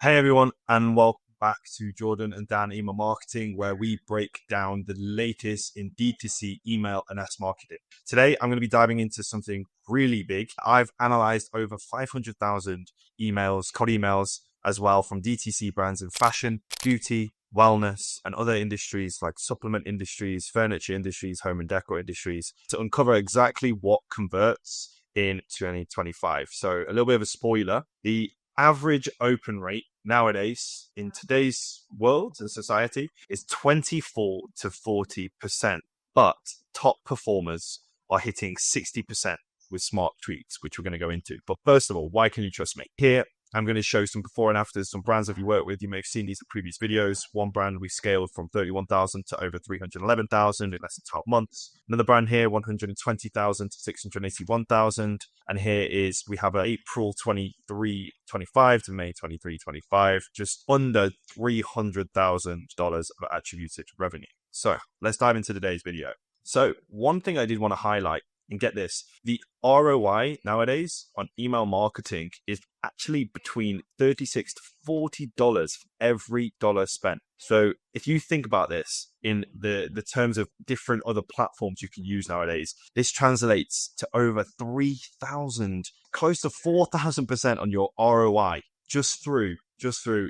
Hey everyone, and welcome back to Jordan and Dan Email Marketing, where we break down the latest in D2C email and S marketing. Today, I'm going to be diving into something really big. I've analyzed over 500,000 emails, cold emails as well from DTC brands in fashion, beauty, wellness, and other industries like supplement industries, furniture industries, home and decor industries to uncover exactly what converts in 2025. So a little bit of a spoiler, the average open rate nowadays in today's world and society is 24 to 40%, but top performers are hitting 60% with smart tweaks, which we're going to go into. But first of all, why can you trust me? Here, I'm going to show some before and afters, some brands that we work with. You may have seen these in previous videos. One brand we scaled from 31,000 to over 311,000 in less than 12 months. Another brand here, 120,000 to 681,000. And here is, we have an April 23-25 to May 23-25, just under $300,000 of attributed revenue. So let's dive into today's video. So one thing I did want to highlight, and get this, the ROI nowadays on email marketing is actually between $36 to $40 for every dollar spent. So if you think about this in the terms of different other platforms you can use nowadays, this translates to over 3,000, close to 4,000% on your ROI just through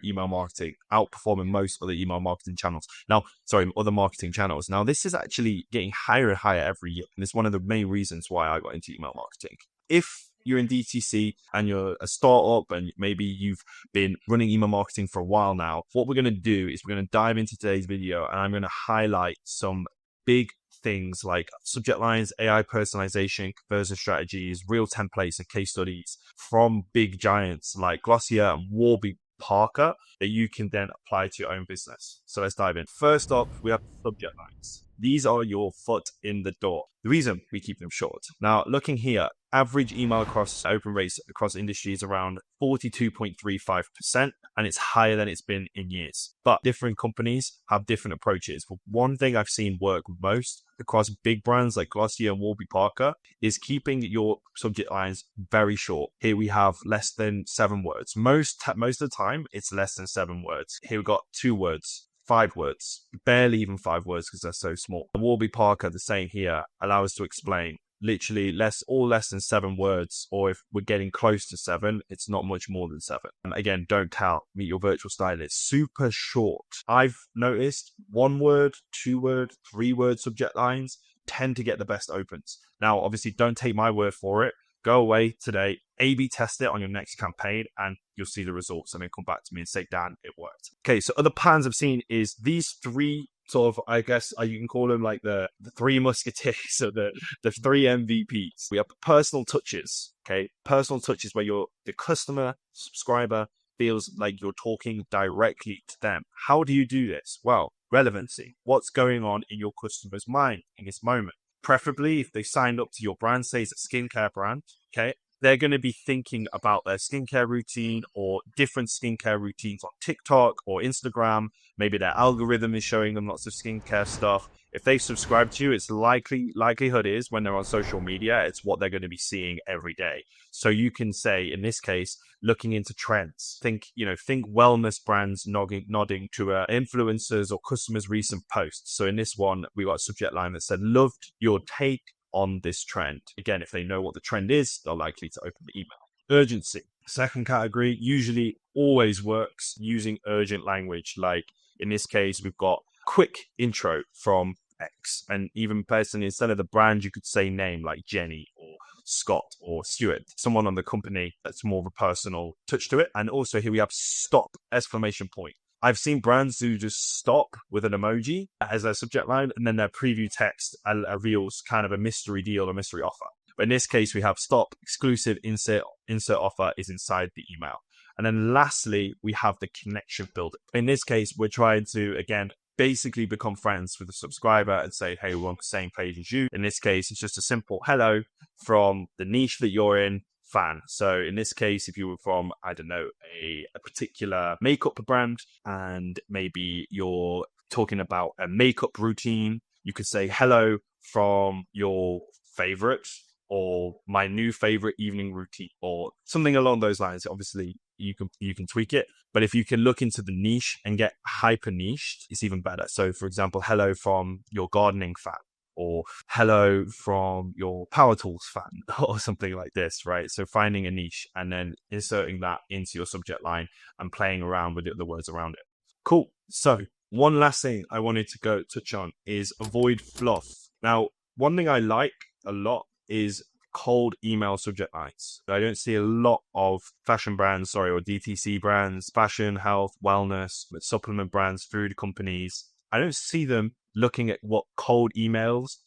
email marketing, outperforming most other email marketing channels. Other marketing channels. Now, this is actually getting higher and higher every year. And it's one of the main reasons why I got into email marketing. If you're in DTC and you're a startup and maybe you've been running email marketing for a while now, what we're going to do is we're going to dive into today's video and I'm going to highlight some big things like subject lines, AI personalization, conversion strategies, real templates and case studies from big giants like Glossier and Warby Parker that you can then apply to your own business. So let's dive in. First up, we have subject lines. These are your foot in the door. The reason we keep them short. Now, looking here, average email across open rates across industries around 42.35%, and it's higher than it's been in years. But different companies have different approaches. But one thing I've seen work most across big brands like Glossier and Warby Parker is keeping your subject lines very short. Here we have less than 7 words. Most of the time, it's less than 7 words. Here we've got 2 words. 5 words, barely even 5 words because they're so small. Warby Parker, the same here, allow us to explain literally less than 7 words, or if we're getting close to 7, it's not much more than 7. And again, don't tell, meet your virtual stylist. Super short. I've noticed 1 word, 2 word, 3 word subject lines tend to get the best opens. Now, obviously, don't take my word for it. Go away today, A/B test it on your next campaign, and you'll see the results. And then come back to me and say, Dan, it worked. Okay, so other patterns I've seen is these 3 sort of, I guess you can call them like the 3 musketeers or the 3 MVPs. We have personal touches, okay? Personal touches where the customer, subscriber feels like you're talking directly to them. How do you do this? Well, relevancy. What's going on in your customer's mind in this moment? Preferably, if they signed up to your brand, say it's a skincare brand, okay, they're going to be thinking about their skincare routine or different skincare routines on TikTok or Instagram. Maybe their algorithm is showing them lots of skincare stuff. If they subscribe to you, it's likelihood is when they're on social media, it's what they're going to be seeing every day. So you can say, in this case, looking into trends, think wellness brands nodding to influencers or customers' recent posts. So in this one, we got a subject line that said, loved your take on this trend. Again, if they know what the trend is, they're likely to open the email. Urgency. Second category usually always works using urgent language. Like in this case, we've got quick intro from X, and even personally, instead of the brand, you could say name like Jenny or Scott or Stuart, someone on the company that's more of a personal touch to it. And also here we have stop, exclamation point. I've seen brands who just stop with an emoji as their subject line, and then their preview text reveals kind of a mystery deal or mystery offer. But in this case, we have stop, exclusive, insert offer is inside the email. And then lastly, we have the connection builder. In this case, we're trying to, again, basically become friends with the subscriber and say, hey, we're on the same page as you. In this case, it's just a simple hello from the niche that you're in, fan. So in this case, if you were from, I don't know, a particular makeup brand, and maybe you're talking about a makeup routine, you could say hello from your favorite or my new favorite evening routine or something along those lines. Obviously, you can tweak it. But if you can look into the niche and get hyper niched, it's even better. So for example, hello from your gardening fan, or hello from your power tools fan, or something like this, right? So finding a niche and then inserting that into your subject line and playing around with the words around it. Cool. So one last thing I wanted to go touch on is avoid fluff. Now, one thing I like a lot is cold email subject lines. I don't see a lot of fashion brands, or DTC brands, fashion, health, wellness, supplement brands, food companies. I don't see them looking at what cold emailers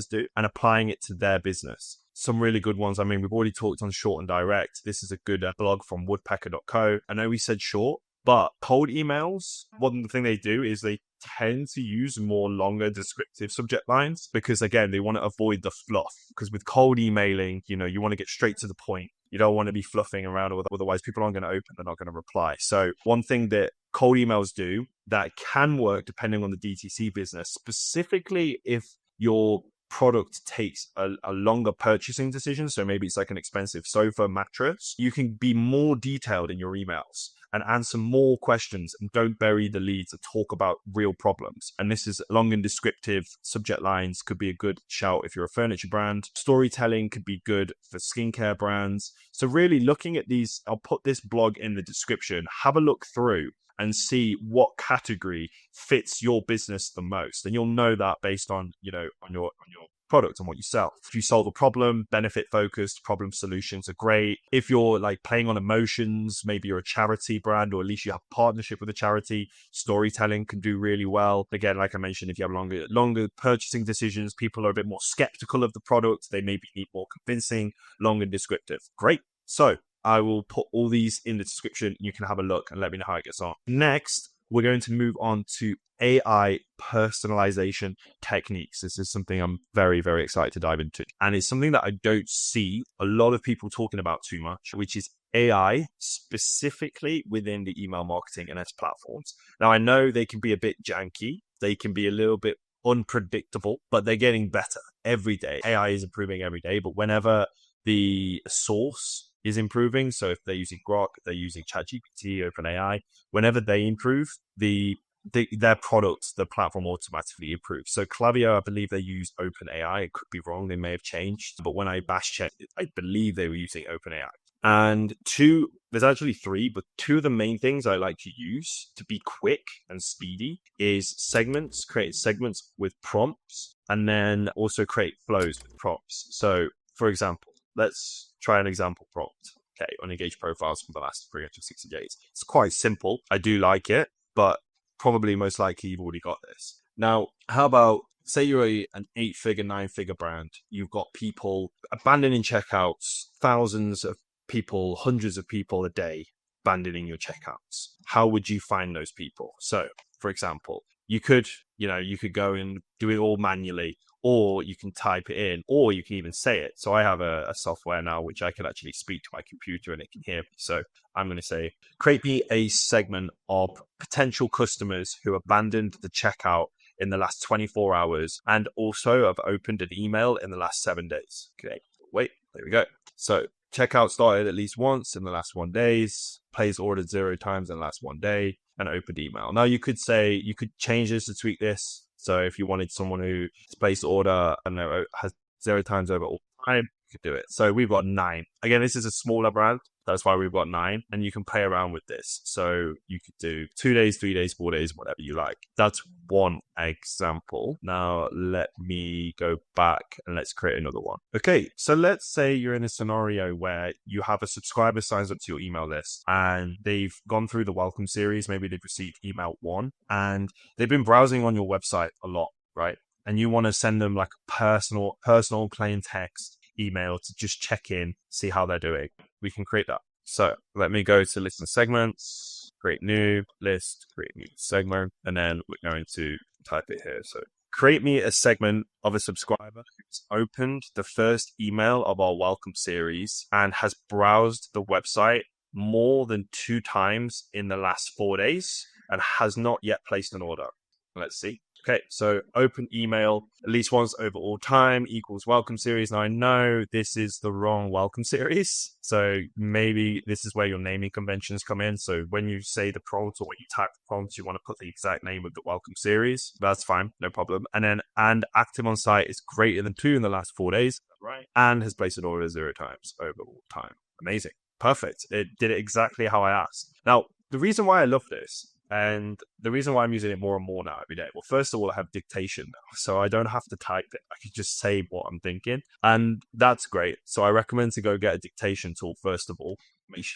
do and applying it to their business. Some really good ones. I mean, we've already talked on short and direct. This is a good blog from woodpecker.co. I know we said short, but cold emails, one thing they do is they tend to use more longer descriptive subject lines because, again, they want to avoid the fluff. Because with cold emailing, you want to get straight to the point. You don't want to be fluffing around, otherwise people aren't going to open, they're not going to reply. So one thing that cold emails do that can work depending on the DTC business, specifically if your product takes a longer purchasing decision. So maybe it's like an expensive sofa mattress. You can be more detailed in your emails and answer more questions and don't bury the leads and talk about real problems. And this is long and descriptive subject lines could be a good shout if you're a furniture brand. Storytelling could be good for skincare brands. So really looking at these, I'll put this blog in the description, have a look through and see what category fits your business the most. And you'll know that based on, on your product and what you sell. If you solve a problem, benefit focused, problem solutions are great. If you're like playing on emotions, maybe you're a charity brand, or at least you have a partnership with a charity, storytelling can do really well. Again, like I mentioned, if you have longer purchasing decisions, people are a bit more skeptical of the product. They maybe need more convincing, long and descriptive. Great. So I will put all these in the description. You can have a look and let me know how it gets on. Next, we're going to move on to AI personalization techniques. This is something I'm very, very excited to dive into. And it's something that I don't see a lot of people talking about too much, which is AI specifically within the email marketing and its platforms. Now, I know they can be a bit janky. They can be a little bit unpredictable, but they're getting better every day. AI is improving every day, but whenever the source is improving, so if they're using Grok, they're using ChatGPT, OpenAI, whenever they improve, their products, the platform automatically improves. So Klaviyo, I believe they use OpenAI. It could be wrong. They may have changed. But when I bash checked, I believe they were using OpenAI. And there's actually three, but two of the main things I like to use to be quick and speedy is create segments with prompts, and then also create flows with prompts. So for example, let's try an example prompt. Okay, on engaged profiles from the last 360 days. It's quite simple. I do like it, but probably most likely you've already got this. Now, how about, say you're an 8-figure, 9-figure brand. You've got people abandoning checkouts, thousands of people, hundreds of people a day abandoning your checkouts. How would you find those people? So, for example, you could go and do it all manually, or you can type it in, or you can even say it. So I have a software now which I can actually speak to my computer and it can hear me. So I'm going to say, create me a segment of potential customers who abandoned the checkout in the last 24 hours and also have opened an email in the last 7 days. Okay, wait, there we go. So checkout started at least once in the last 1 day, placed ordered 0 times in the last 1 day, and opened email. Now you could change this to tweak this. So if you wanted someone who placed order and has 0 times over all time, you could do it. So we've got 9. Again, this is a smaller brand. That's why we've got 9. And you can play around with this. So you could do 2 days, 3 days, 4 days, whatever you like. That's one example. Now let me go back and let's create another one. Okay, so let's say you're in a scenario where you have a subscriber signs up to your email list and they've gone through the welcome series. Maybe they've received email 1 and they've been browsing on your website a lot, right? And you want to send them like a personal plain text email to just check in, see how they're doing. We can create that. So let me go to list and segments, create new list, create new segment, and then we're going to type it here. So create me a segment of a subscriber who's opened the first email of our welcome series and has browsed the website more than 2 times in the last 4 days and has not yet placed an order. Let's see. Okay, so open email at least once over all time equals welcome series. Now I know this is the wrong welcome series, so maybe this is where your naming conventions come in. So when you say the prompt or when you type the prompt, you want to put the exact name of the welcome series. That's fine, no problem. And then and active on site is greater than 2 in the last 4 days, right? And has placed an order 0 times over all time. Amazing, perfect. It did it exactly how I asked. Now the reason why I love this, and the reason why I'm using it more and more now every day, well, first of all, I have dictation now, so I don't have to type it. I can just say what I'm thinking, and that's great. So I recommend to go get a dictation tool, first of all.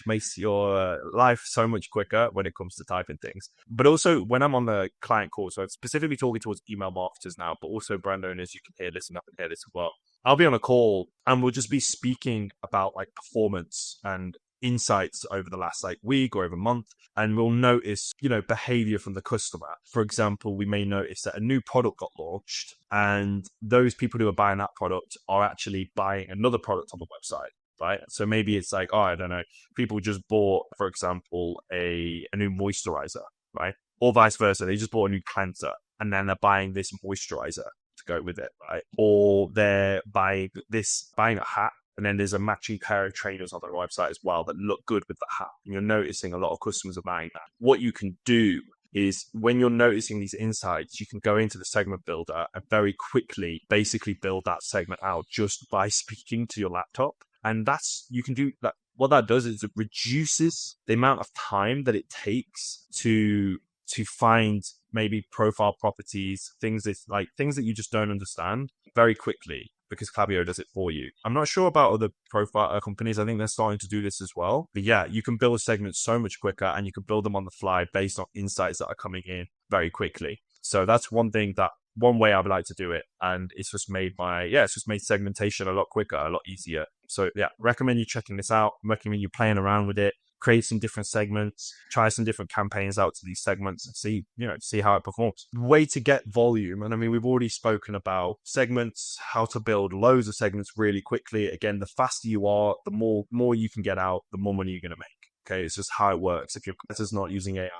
Makes your life so much quicker when it comes to typing things. But also, when I'm on the client call, so I'm specifically talking towards email marketers now, but also brand owners, you can hear this and I can hear this as well. I'll be on a call and we'll just be speaking about like performance and insights over the last like week or over a month, and we'll notice, behavior from the customer. For example, we may notice that a new product got launched and those people who are buying that product are actually buying another product on the website, right? So maybe it's like, I don't know, people just bought, for example, a new moisturizer, right? Or vice versa, they just bought a new cleanser and then they're buying this moisturizer to go with it, right? Or they're buying a hat, and then there's a matching pair of trainers on their website as well that look good with the hat. And you're noticing a lot of customers are buying that. What you can do is when you're noticing these insights, you can go into the segment builder and very quickly basically build that segment out just by speaking to your laptop. And you can do that. What that does is it reduces the amount of time that it takes to find maybe profile properties, things that you just don't understand very quickly, because Klaviyo does it for you. I'm not sure about other profile companies. I think they're starting to do this as well. But yeah, you can build a segment so much quicker and you can build them on the fly based on insights that are coming in very quickly. So that's one way I would like to do it. And it's just made segmentation a lot quicker, a lot easier. So yeah, recommend you checking this out. Recommend you playing around with it. Create some different segments, try some different campaigns out to these segments and see how it performs. The way to get volume, and I mean, we've already spoken about segments, how to build loads of segments really quickly. Again, the faster you are, the more you can get out, the more money you're going to make. Okay, it's just how it works. If your competitor's not using AI,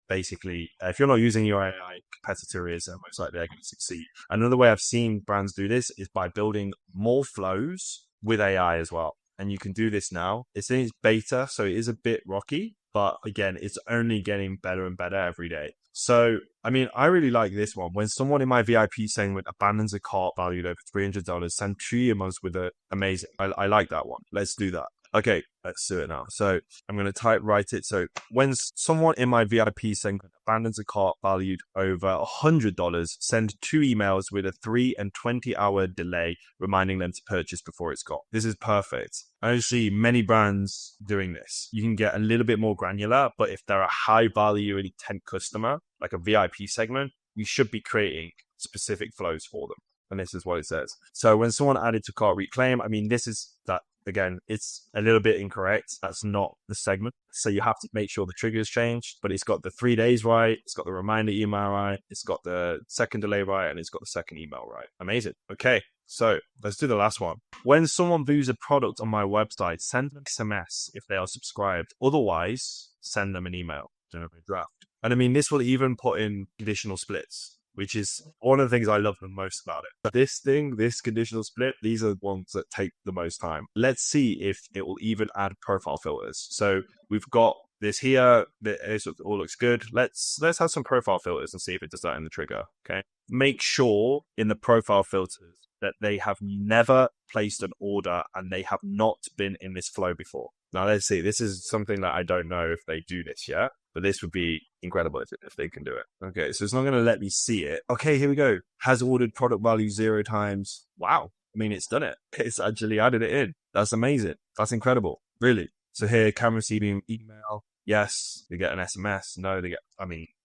basically, if you're not using your AI, competitor is, most likely they're going to succeed. Another way I've seen brands do this is by building more flows with AI as well. And you can do this now. It's in its beta, so it is a bit rocky, but again, it's only getting better and better every day. So, I mean, I really like this one. When someone in my VIP segment abandons a cart valued over $300, send 2 emails with it. Amazing. I like that one. Let's do that. Okay, let's do it now. So I'm going to write it. So when someone in my VIP segment abandons a cart valued over $100, send 2 emails with a 3 and 20-hour delay, reminding them to purchase before it's gone. This is perfect. I see many brands doing this. You can get a little bit more granular, but if they're a high value intent customer, like a VIP segment, you should be creating specific flows for them. And this is what it says. So when someone added to cart reclaim, I mean, this is that. Again, it's a little bit incorrect. That's not the segment. So you have to make sure the trigger's changed, but it's got the 3 days right. It's got the reminder email right. It's got the second delay right. And it's got the second email right. Amazing. Okay. So let's do the last one. When someone views a product on my website, send them an SMS if they are subscribed. Otherwise, send them an email. Generate draft. And I mean, this will even put in conditional splits, which is one of the things I love the most about it. This conditional split, these are the ones that take the most time. Let's see if it will even add profile filters. So we've got this here. It all looks good. Let's have some profile filters and see if it does that in the trigger. Okay. Make sure in the profile filters that they have never placed an order and they have not been in this flow before. Now let's see. This is something that I don't know if they do this yet, but this would be incredible if they can do it. Okay, so it's not going to let me see it. Okay, here we go. Has ordered product value 0 times. Wow. I mean, it's done it. It's actually added it in. That's amazing. That's incredible. Really. So here, can receiving email. Yes. They get an SMS. No,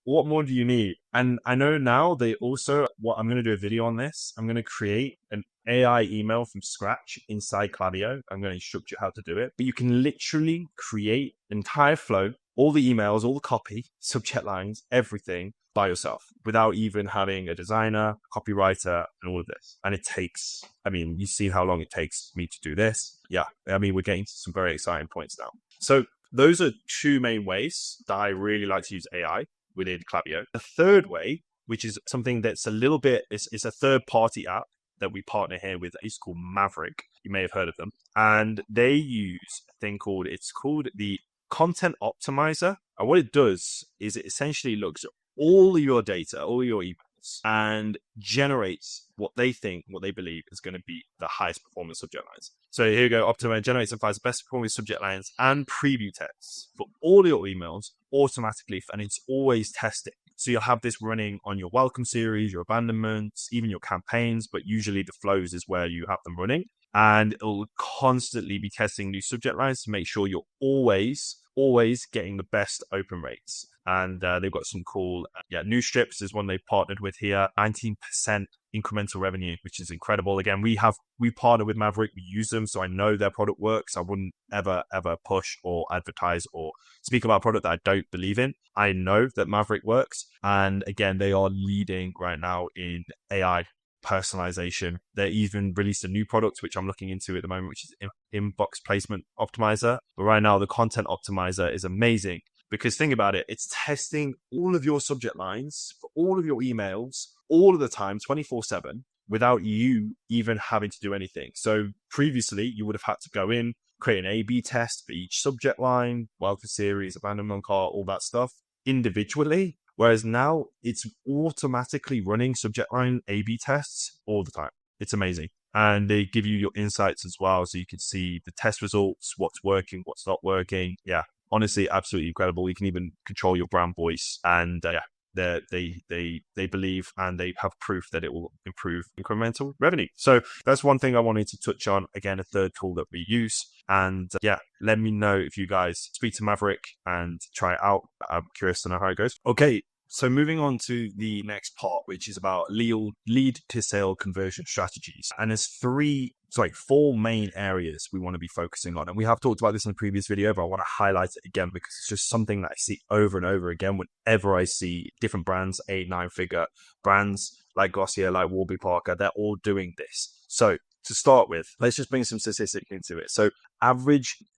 what more do you need? And I know now I'm going to do a video on this. I'm going to create an AI email from scratch inside Klaviyo. I'm going to instruct you how to do it. But you can literally create an entire flow, all the emails, all the copy, subject lines, everything by yourself without even having a designer, copywriter, and all of this. And it takes, you've seen how long it takes me to do this. Yeah, we're getting to some very exciting points now. So those are 2 main ways that I really like to use AI within Klaviyo. The third way which is something that's a little bit, it's a third party app that we partner here with. It's called Maverick. You may have heard of them. And they use a thing it's called the Content Optimizer. And what it does is it essentially looks at all of your data, all your emails, and generates what they believe is going to be the highest performing subject lines. So here you go, Optimizer generates and finds the best performing subject lines and preview tests for all your emails automatically, and it's always testing. So you'll have this running on your welcome series, your abandonments, even your campaigns, but usually the flows is where you have them running. And it'll constantly be testing new subject lines to make sure you're always getting the best open rates. And they've got some cool, new strips is one they've partnered with here, 19% incremental revenue, which is incredible. Again, we partner with Maverick, we use them, so I know their product works. I wouldn't ever push or advertise or speak about a product that I don't believe in. I know that Maverick works. And again, they are leading right now in AI personalization. They even released a new product, which I'm looking into at the moment, which is inbox placement optimizer. But right now, the content optimizer is amazing because think about it, it's testing all of your subject lines for all of your emails all of the time, 24/7, without you even having to do anything. So previously, you would have had to go in, create an A/B test for each subject line, welcome series, abandonment cart, all that stuff individually. Whereas now it's automatically running subject line A/B tests all the time. It's amazing. And they give you your insights as well. So you can see the test results, what's working, what's not working. Yeah, honestly, absolutely incredible. You can even control your brand voice. And they believe and they have proof that it will improve incremental revenue. So that's one thing I wanted to touch on. Again, a third tool that we use. And let me know if you guys speak to Maverick and try it out. I'm curious to know how it goes. Okay, so moving on to the next part, which is about lead to sale conversion strategies. And there's four main areas we want to be focusing on. And we have talked about this in a previous video, but I want to highlight it again because it's just something that I see over and over again whenever I see different brands, 8-9 figure brands like Glossier, like Warby Parker, they're all doing this. So to start with, let's just bring some statistics into it. So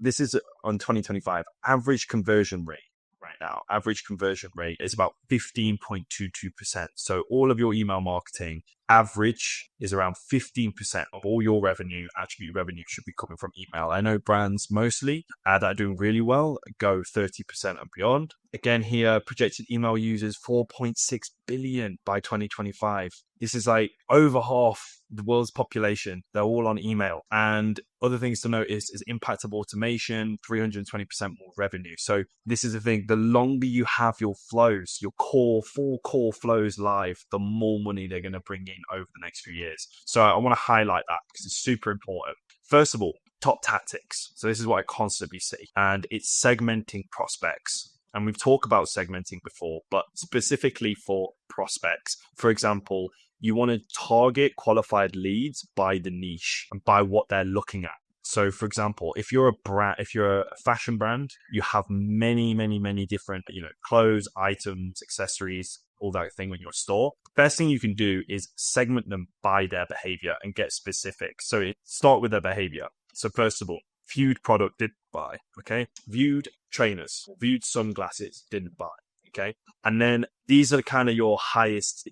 this is on 2025, average conversion rate. Right now, average conversion rate is about 15.22%. So all of your email marketing average is around 15% of all your revenue, attribute revenue should be coming from email. I know brands mostly that are doing really well go 30% and beyond. Again, here, projected email users, 4.6 billion by 2025. This is like over half the world's population. They're all on email. And other things to note is impact of automation, 320% more revenue. So this is the thing. The longer you have your flows, your four core flows live, the more money they're going to bring in over the next few years. So I want to highlight that because it's super important. First of all, top tactics. So this is what I constantly see. And it's segmenting prospects. And we've talked about segmenting before, but specifically for prospects. For example, you want to target qualified leads by the niche and by what they're looking at. So for example, if you're a fashion brand, you have many different, clothes, items, accessories, all that thing in your store. Best thing you can do is segment them by their behavior and get specific. So start with their behavior. So first of all, viewed product, didn't buy. Okay. Viewed trainers, viewed sunglasses, didn't buy. Okay. And then these are kind of your highest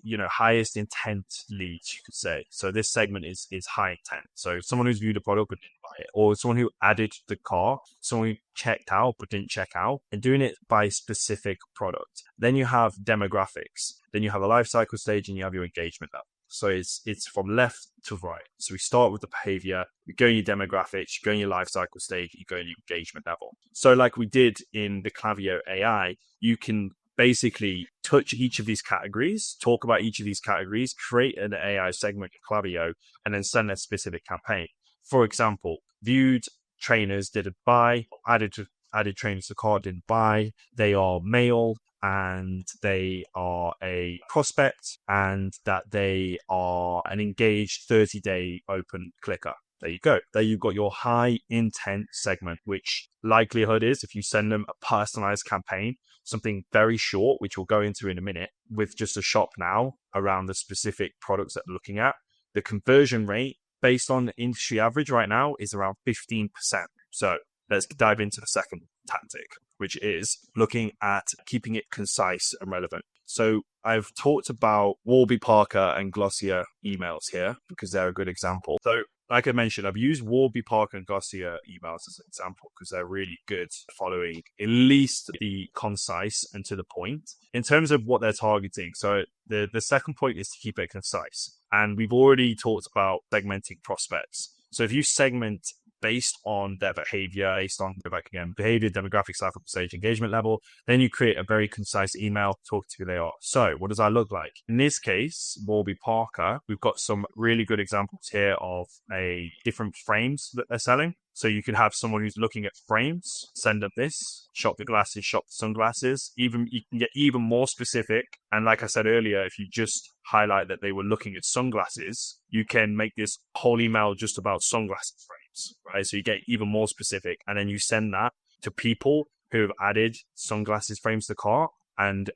intent leads, you could say. So this segment is high intent. So someone who's viewed a product but didn't buy it, or someone who added to the cart, someone who checked out but didn't check out, and doing it by specific product. Then you have demographics. Then you have a life cycle stage and you have your engagement level. So it's from left to right. So we start with the behavior, you go in your demographics, you go in your life cycle stage, you go in your engagement level. So like we did in the Klaviyo AI, you can basically touch each of these categories, talk about each of these categories, create an AI segment in Klaviyo, and then send a specific campaign. For example, viewed trainers didn't buy, added trainers to cart didn't buy, they are male, and they are a prospect, and that they are an engaged 30-day open clicker. There you go. There you've got your high intent segment, which likelihood is if you send them a personalized campaign, something very short, which we'll go into in a minute, with just a shop now around the specific products that they're looking at, the conversion rate based on the industry average right now is around 15%. So let's dive into the second tactic, which is looking at keeping it concise and relevant. So I've talked about Warby Parker and Glossier emails here because they're a good example. So like I mentioned, I've used Warby Parker and Glossier emails as an example because they're really good following at least the concise and to the point in terms of what they're targeting. So the second point is to keep it concise. And we've already talked about segmenting prospects. So if you segment based on their behavior, based on, behavior, demographics, life stage, engagement level, then you create a very concise email, talk to who they are. So what does that look like? In this case, Warby Parker, we've got some really good examples here of different frames that they're selling. So you could have someone who's looking at frames, send them this, shop the glasses, shop the sunglasses. You can get even more specific. And like I said earlier, if you just highlight that they were looking at sunglasses, you can make this whole email just about sunglasses frames, right? So you get even more specific. And then you send that to people who have added sunglasses frames to the cart and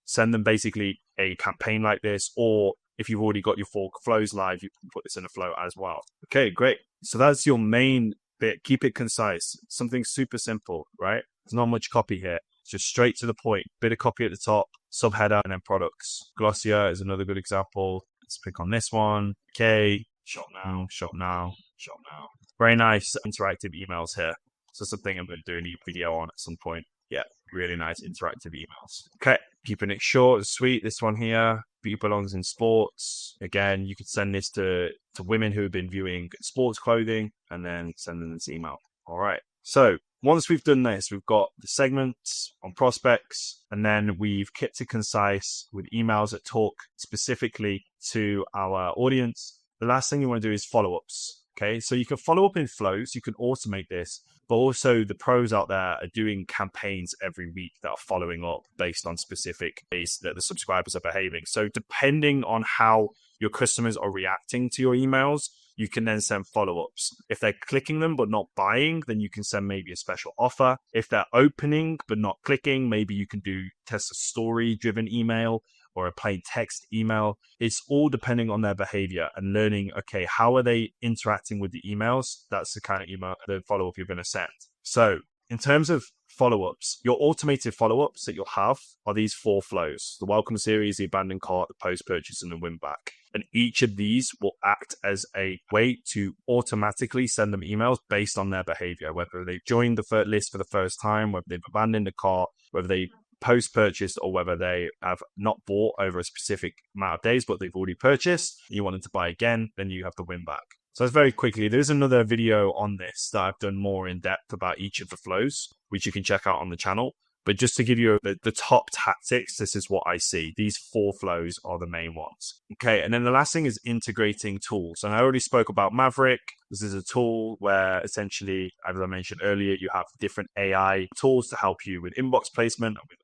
send them basically a campaign like this. Or if you've already got your 4 flows live, you can put this in a flow as well. Okay, great. So that's your main bit. Keep it concise. Something super simple, right? There's not much copy here. It's just straight to the point. Bit of copy at the top, subheader, and then products. Glossier is another good example. Let's click on this one. Okay, shop now, shop now, shop now. Very nice interactive emails here. So something I'm going to do a video on at some point. Yeah, really nice interactive emails. Okay, keeping it short and sweet. This one here, beauty belongs in sports. Again, you could send this to women who have been viewing sports clothing and then send them this email. All right. So once we've done this, we've got the segments on prospects, and then we've kept it concise with emails that talk specifically to our audience. The last thing you want to do is follow-ups. Okay, so you can follow up in flows, you can automate this, but also the pros out there are doing campaigns every week that are following up based on specific ways that the subscribers are behaving. So depending on how your customers are reacting to your emails, you can then send follow-ups. If they're clicking them but not buying, then you can send maybe a special offer. If they're opening but not clicking, maybe you can do test a story-driven email or a plain text email. It's all depending on their behavior and learning, okay, how are they interacting with the emails? That's the kind of email, the follow-up you're going to send. So in terms of follow-ups, your automated follow-ups that you'll have are these 4 flows: the welcome series, the abandoned cart, the post-purchase, and the win back. And each of these will act as a way to automatically send them emails based on their behavior, whether they've joined the list for the first time, whether they've abandoned the cart, whether they post-purchased, or whether they have not bought over a specific amount of days, but they've already purchased, you want them to buy again, then you have the win back. So that's very quickly. There's another video on this that I've done more in depth about each of the flows, which you can check out on the channel. But just to give you the top tactics, this is what I see. These 4 flows are the main ones. Okay, and then the last thing is integrating tools. And I already spoke about Maverick. This is a tool where essentially, as I mentioned earlier, you have different AI tools to help you with inbox placement and with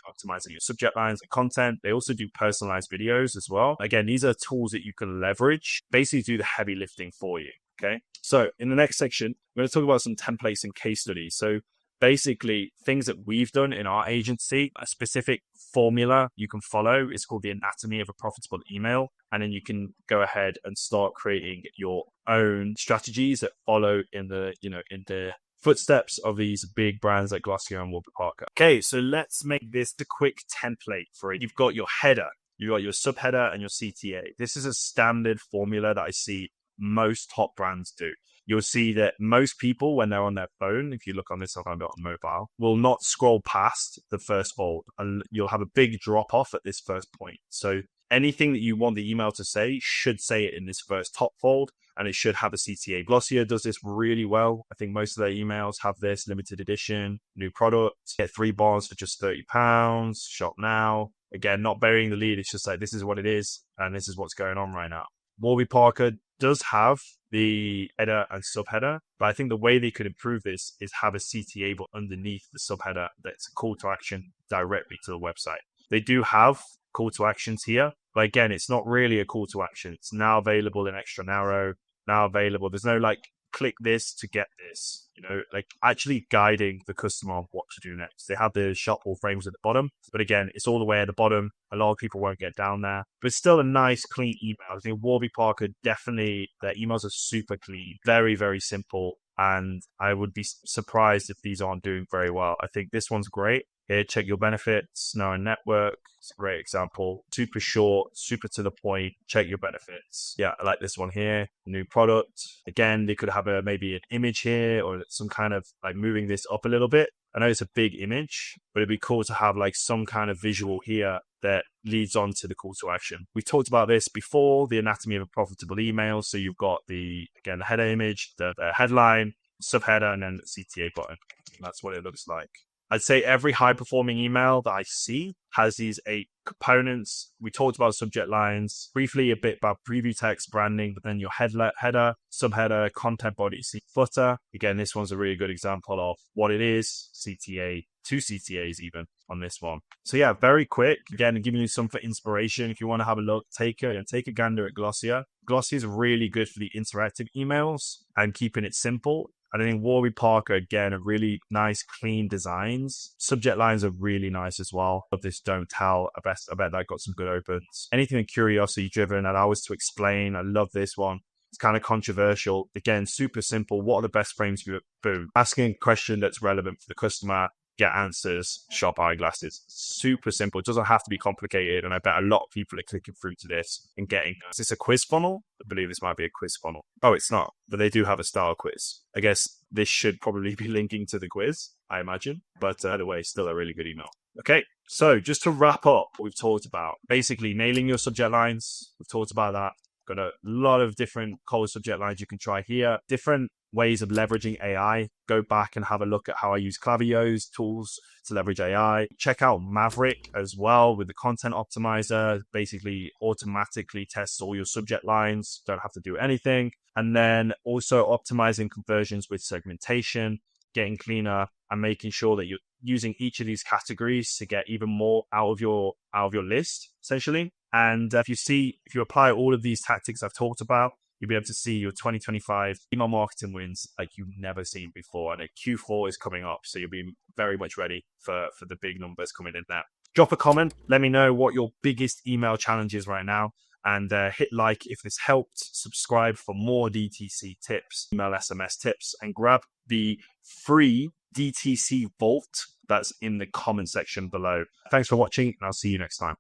optimizing your subject lines and content. They also do personalized videos as well. Again, these are tools that you can leverage, basically do the heavy lifting for you. Okay, so in the next section, we're going to talk about some templates and case studies. So basically things that we've done in our agency, a specific formula you can follow. It's called the anatomy of a profitable email. And then you can go ahead and start creating your own strategies that follow in the footsteps of these big brands like Glossier and Warby Parker. Okay, so let's make this the quick template for it. You've got your header, you've got your subheader and your CTA. This is a standard formula that I see most top brands do. You'll see that most people, when they're on their phone, if you look on this, I'll find it on mobile, will not scroll past the first fold, and you'll have a big drop off at this first point. So anything that you want the email to say should say it in this first top fold, and it should have a CTA. Glossier does this really well. I think most of their emails have this: limited edition, new product, get 3 bars for just £30, shop now. Again, not burying the lead. It's just like, this is what it is, and this is what's going on right now. Warby Parker does have the header and subheader, but I think the way they could improve this is have a CTA but underneath the subheader that's a call to action directly to the website. They do have call to actions here, but again, it's not really a call to action. It's now available in extra narrow, now available. There's no like, click this to get this, like actually guiding the customer on what to do next. They have the shop all frames at the bottom, but again, it's all the way at the bottom. A lot of people won't get down there, but it's still a nice, clean email. I think Warby Parker, definitely, their emails are super clean, very, very simple. and I would be surprised if these aren't doing very well. I think this one's great. Here, check your benefits, know a network. It's a great example. Super short, super to the point. Check your benefits. Yeah, I like this one here. New product. Again, they could have maybe an image here or some kind of like moving this up a little bit. I know it's a big image, but it'd be cool to have like some kind of visual here that leads on to the call to action. We talked about this before, the anatomy of a profitable email. So you've got the header image, the headline, subheader, and then the CTA button. That's what it looks like. I'd say every high-performing email that I see has these 8 components. We talked about subject lines, briefly a bit about preview text, branding, but then your header, subheader, content body, footer. Again, this one's a really good example of what it is, CTA, 2 CTAs even on this one. So yeah, very quick. Again, giving you some for inspiration. If you want to have a look, take a gander at Glossier. Glossier is really good for the interactive emails and keeping it simple. And I think Warby Parker, again, are really nice, clean designs. Subject lines are really nice as well. Of this don't tell, I bet that got some good opens. Anything curiosity driven, and hours to explain. I love this one. It's kind of controversial. Again, super simple. What are the best frames for you? Boom. Asking a question that's relevant for the customer. Get answers, shop eyeglasses. Super simple. It doesn't have to be complicated. And I bet a lot of people are clicking through to this and getting, is this a quiz funnel? I believe this might be a quiz funnel. Oh, it's not, but they do have a style quiz. I guess this should probably be linking to the quiz, I imagine. But either way, still a really good email. Okay, so just to wrap up what we've talked about, basically nailing your subject lines. We've talked about that. Got a lot of different cold subject lines you can try here. Different ways of leveraging AI. Go back and have a look at how I use Klaviyo's tools to leverage AI. Check out Maverick as well with the content optimizer. Basically automatically tests all your subject lines. Don't have to do anything. And then also optimizing conversions with segmentation, getting cleaner and making sure that you're using each of these categories to get even more out of your list, essentially. And if you apply all of these tactics I've talked about, you'll be able to see your 2025 email marketing wins like you've never seen before. And Q4 is coming up, so you'll be very much ready for the big numbers coming in there. Drop a comment. Let me know what your biggest email challenge is right now. And hit like if this helped. Subscribe for more DTC tips, email SMS tips, and grab the free DTC Vault that's in the comment section below. Thanks for watching, and I'll see you next time.